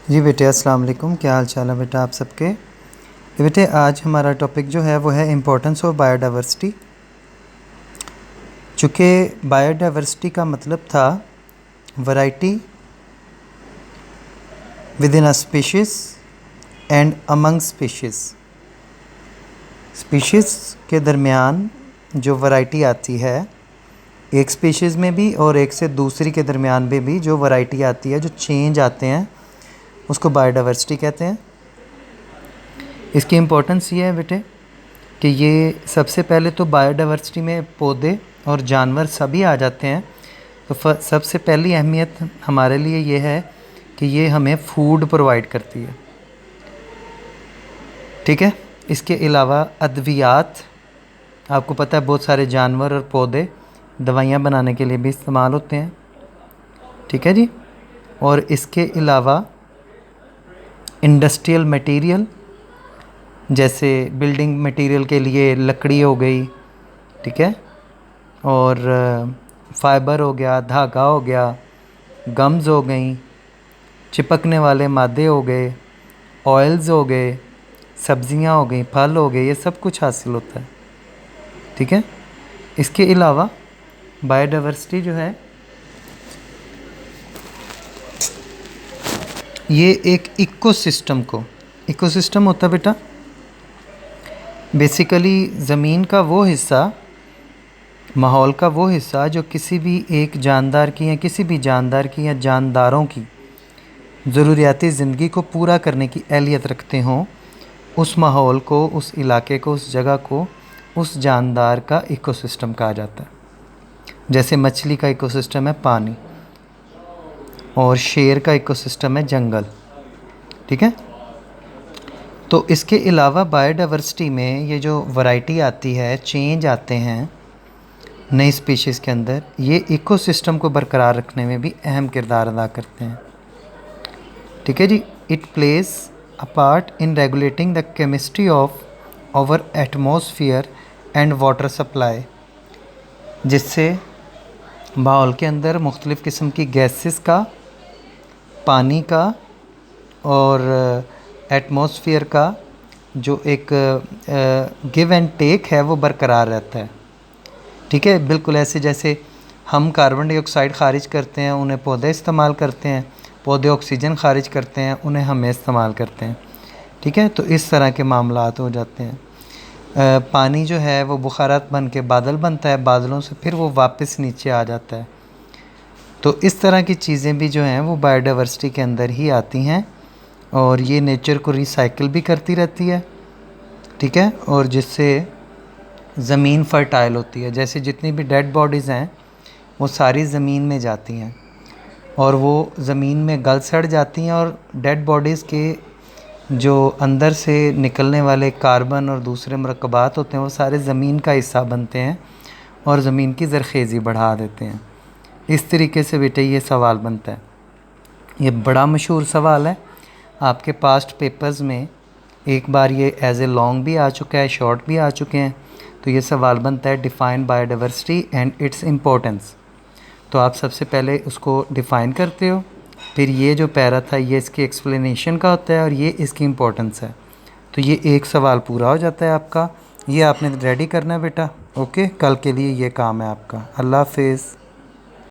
जी बेटे, अस्सलाम वालेकुम। क्या हाल चाल है बेटा आप सबके। बेटे आज हमारा टॉपिक जो है वो है इम्पोर्टेंस ऑफ बायोडाइवर्सिटी। चूँकि बायोडाइवर्सिटी का मतलब था variety with in a species and among species. Species के दरमियान जो वैरायटी आती है एक स्पीशीज़ में भी और एक से दूसरी के दरमियान में भी जो वैरायटी आती है, जो चेंज आते हैं, उसको बायोडाइवर्सिटी कहते हैं। इसकी इम्पोर्टेंस ये है बेटे कि ये सबसे पहले तो बायोडाइवर्सिटी में पौधे और जानवर सभी आ जाते हैं। तो सबसे पहली अहमियत हमारे लिए ये है कि ये हमें फूड प्रोवाइड करती है। ठीक है। इसके अलावा अद्वियात, आपको पता है बहुत सारे जानवर और पौधे दवाइयाँ बनाने के लिए भी इस्तेमाल होते हैं। ठीक है जी। और इसके अलावा इंडस्ट्रियल मटेरियल, जैसे बिल्डिंग मटेरियल के लिए लकड़ी हो गई, ठीक है, और फाइबर हो गया, धागा हो गया, गम्स हो गई, चिपकने वाले मादे हो गए, ऑयल्स हो गए, सब्जियां हो गई, फल हो गए, ये सब कुछ हासिल होता है। ठीक है। इसके अलावा बायोडाइवर्सिटी जो है ये एक इकोसिस्टम होता है बेटा, बेसिकली ज़मीन का वो हिस्सा, माहौल का वो हिस्सा जो किसी भी एक जानदार की या किसी भी जानदार की या जानदारों की ज़रूरियाती ज़िंदगी को पूरा करने की अहलियत रखते हों, उस माहौल को, उस इलाके को, उस जगह को, उस जानदार का इकोसिस्टम कहा जाता है। जैसे मछली का इकोसिस्टम है पानी और शेर का इकोसिस्टम है जंगल। ठीक है। तो इसके अलावा बायोडाइवर्सिटी में ये जो वैरायटी आती है, चेंज आते हैं नई स्पीशीज़ के अंदर, ये इकोसिस्टम को बरकरार रखने में भी अहम किरदार अदा करते हैं। ठीक है जी। It plays a part in regulating the chemistry of our atmosphere and water supply, जिससे माहौल के अंदर मुख्तलिफ़ किस्म की गैसेस का, पानी का और एटमॉस्फेयर का जो एक गिव एंड टेक है वो बरकरार रहता है। ठीक है। बिल्कुल ऐसे जैसे हम कार्बन डाइऑक्साइड ख़ारिज करते हैं, उन्हें पौधे इस्तेमाल करते हैं, पौधे ऑक्सीजन ख़ारिज करते हैं, उन्हें हमें इस्तेमाल करते हैं। ठीक है। तो इस तरह के मामलात हो जाते हैं। पानी जो है वो बुखारात बन के बादल बनता है, बादलों से फिर वो वापस नीचे आ जाता है। तो इस तरह की चीज़ें भी जो हैं वो बायोडाइवर्सिटी के अंदर ही आती हैं और ये नेचर को रिसाइकिल भी करती रहती है। ठीक है। और जिससे ज़मीन फर्टाइल होती है। जैसे जितनी भी डेड बॉडीज़ हैं वो सारी ज़मीन में जाती हैं और वो ज़मीन में गल सड़ जाती हैं, और डेड बॉडीज़ के जो अंदर से निकलने वाले कार्बन और दूसरे मरकबात होते हैं वो सारे ज़मीन का हिस्सा बनते हैं और ज़मीन की ज़रख़ेज़ी बढ़ा देते हैं। इस तरीके से बेटे ये सवाल बनता है। ये बड़ा मशहूर सवाल है, आपके पास्ट पेपर्स में एक बार ये एज ए लॉन्ग भी आ चुका है, शॉर्ट भी आ चुके हैं। तो ये सवाल बनता है define biodiversity and its importance. तो आप सबसे पहले उसको डिफ़ाइन करते हो, फिर ये जो पैरा था ये इसकी एक्सप्लेनेशन का होता है और ये इसकी इम्पोर्टेंस है। तो ये एक सवाल पूरा हो जाता है आपका। ये आपने रेडी करना है बेटा। ओके, कल के लिए ये काम है आपका। अल्लाह हाफिज़।